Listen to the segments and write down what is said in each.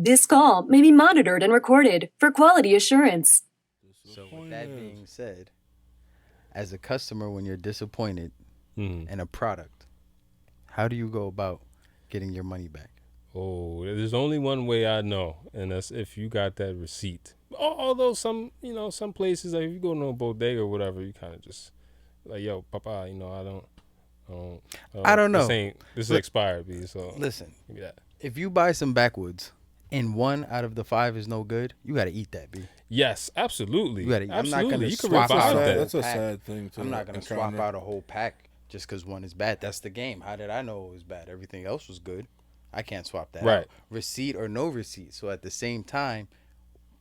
This call may be monitored and recorded for quality assurance. So with that being said, as a customer, when you're disappointed in a product, how do you go about getting your money back? Oh, there's only one way I know, and that's if you got that receipt. Although some places, like if you go to a bodega or whatever, you kind of just like, yo, papa, I don't this know. this is Li- expired, B. So Listen, give me that. if you buy some backwoods and one out of the five is no good, you got to eat that, B. Yes, absolutely, You gotta. I'm not absolutely. gonna You can swap revive out a that. whole That's a pack. sad thing to I'm not gonna swap encounter. out a whole pack just because one is bad. That's the game. How did I know it was bad? Everything else was good. I can't swap that Right. out. Receipt or no receipt. So at the same time,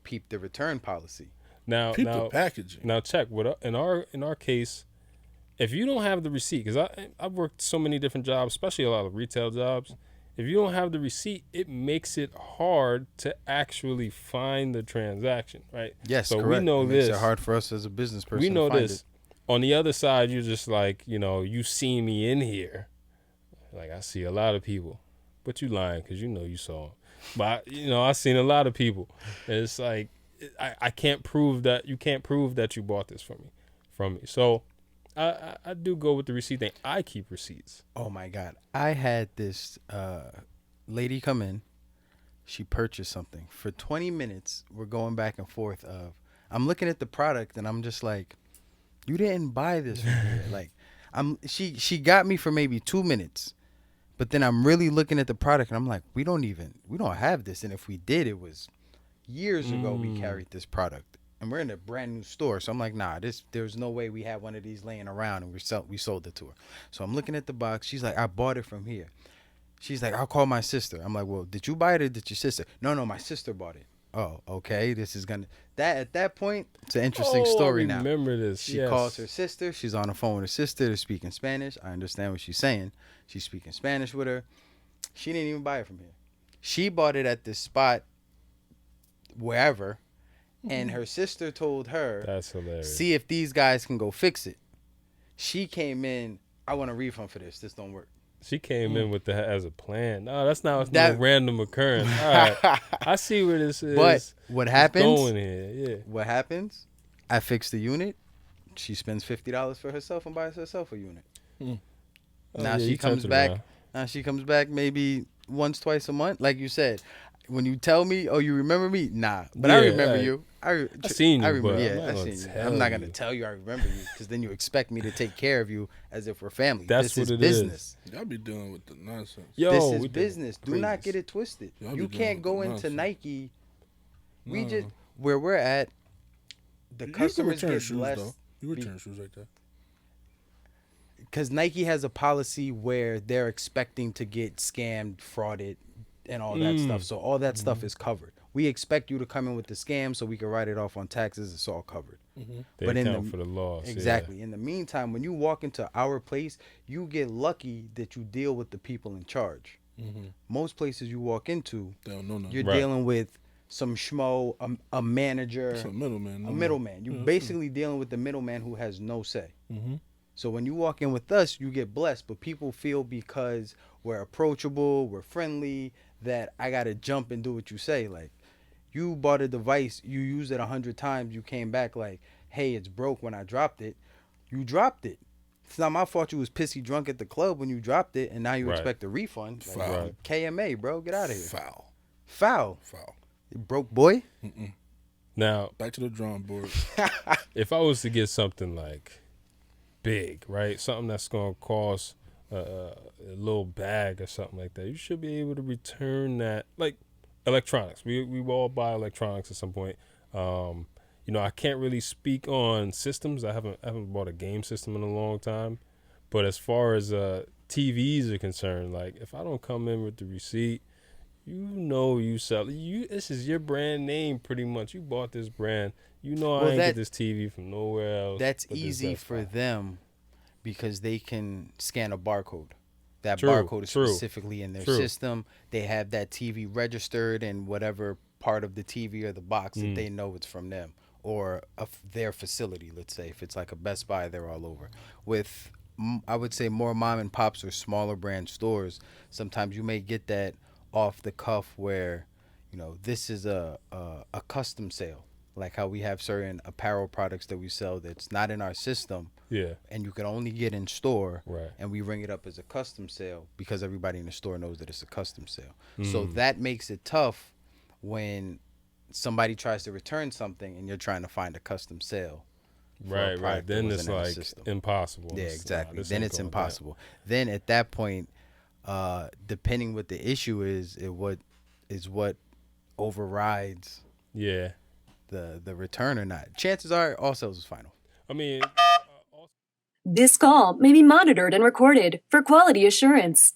peep the return policy. Now, Peep the now, packaging. now, check what in our case. If you don't have the receipt, because I've worked so many different jobs, especially a lot of retail jobs. If you don't have the receipt, it makes it hard to actually find the transaction, right? Yes, so correct. we know it makes this. it hard for us as a business person. We know to find this. On the other side, you're just like, you see me in here. Like, I see a lot of people. But you lying because you saw them. But, I seen a lot of people. And it's like, I can't prove that. You can't prove that you bought this from me. So I do go with the receipt thing. I keep receipts. Oh my God. I had this lady come in. She purchased something. For 20 minutes, we're going back and forth of, I'm looking at the product and I'm just like, you didn't buy this from here. Like, she got me for maybe 2 minutes. But then I'm really looking at the product and I'm like, we don't have this. And if we did, it was years ago we carried this product. And we're in a brand new store. So I'm like, nah, there's no way we have one of these laying around, and we sold it to her. So I'm looking at the box. She's like, I bought it from here. She's like, I'll call my sister. I'm like, well, did you buy it or did your sister? No, my sister bought it. Oh, okay. This is gonna at that point, it's an interesting story now. I remember this. She yes. calls her sister. She's on the phone with her sister. They're speaking Spanish. I understand what she's saying. She's speaking Spanish with her. She didn't even buy it from here. She bought it at this spot wherever. And her sister told her, That's hilarious. see if these guys can go fix it. She came in, I want a refund for this. This don't work. She came in with that as a plan. No, that's not That- no random occurrence. All right. I see where this is. But what happens? Going here, yeah. What happens? I fix the unit. She spends $50 for herself and buys herself a unit. Oh, Now yeah, she you comes turned it back. around. Now she comes back maybe once, twice a month. Like you said, when you tell me, oh, you remember me? Nah, but I Yeah, remember right. you. I seen you, I remember. but Yeah, I'm not I gonna seen you. tell I'm not gonna you. tell you I remember you because then you expect me to take care of you as if we're family. That's this what is it is. business. Y'all be dealing with the nonsense. Yo, This we is did business. Do not crazy. get it twisted. Y'all You be can't doing go into nonsense. Nike. We No. just where we're at. The You can customers return get shoes blessed though. You return shoes like that. because Nike has a policy where they're expecting to get scammed, frauded, and all that stuff. So all that stuff is covered. We expect you to come in with the scam so we can write it off on taxes. It's all covered. They But in account the- for the loss. yeah. Exactly. In the meantime, when you walk into our place, you get lucky that you deal with the people in charge. Most places you walk into, They don't know nothing. you're Right. dealing with some schmo, a manager, It's a middleman. a middleman. You're basically dealing with the middleman who has no say. So when you walk in with us, you get blessed. But people feel because we're approachable, we're friendly, that I gotta jump and do what you say. Like, you bought a device, you used it 100 times, you came back like, hey, it's broke when I dropped it. You dropped it. It's not my fault you was pissy drunk at the club when you dropped it, and now you Right. expect a refund. Like, Foul. Right. KMA, bro, get out of here. Foul. Foul. Foul. You broke boy. Now, Back to the drawing board. if I was to get something like big, right? Something that's going to cost a little bag or something like that, you should be able to return that. Like electronics. We all buy electronics at some point. I can't really speak on systems. I haven't bought a game system in a long time. But as far as TVs are concerned, like if I don't come in with the receipt, you sell this is your brand name pretty much. You bought this brand. I Well, ain't that- get this TV from nowhere else. That's but this easy Best for Buy. them because they can scan a barcode. That True, barcode is true, specifically in their true. system. They have that TV registered in whatever part of the TV or the box that they know it's from them or their facility, let's say. If it's like a Best Buy, they're all over. With, I would say, more mom and pops or smaller brand stores, sometimes you may get that off the cuff where you know, this is a custom sale, like how we have certain apparel products that we sell that's not in our system Yeah. and you can only get in store, Right. and we ring it up as a custom sale because everybody in the store knows that it's a custom sale. So that makes it tough when somebody tries to return something and you're trying to find a custom sale. for a Right. Right. product that Then wasn't it's in the like system. impossible. Yeah, It's, exactly. this Then ain't it's going down. impossible. Then at that point, depending what the issue is, what overrides Yeah. the return or not. Chances are all sales is final. I mean, This call may be monitored and recorded for quality assurance.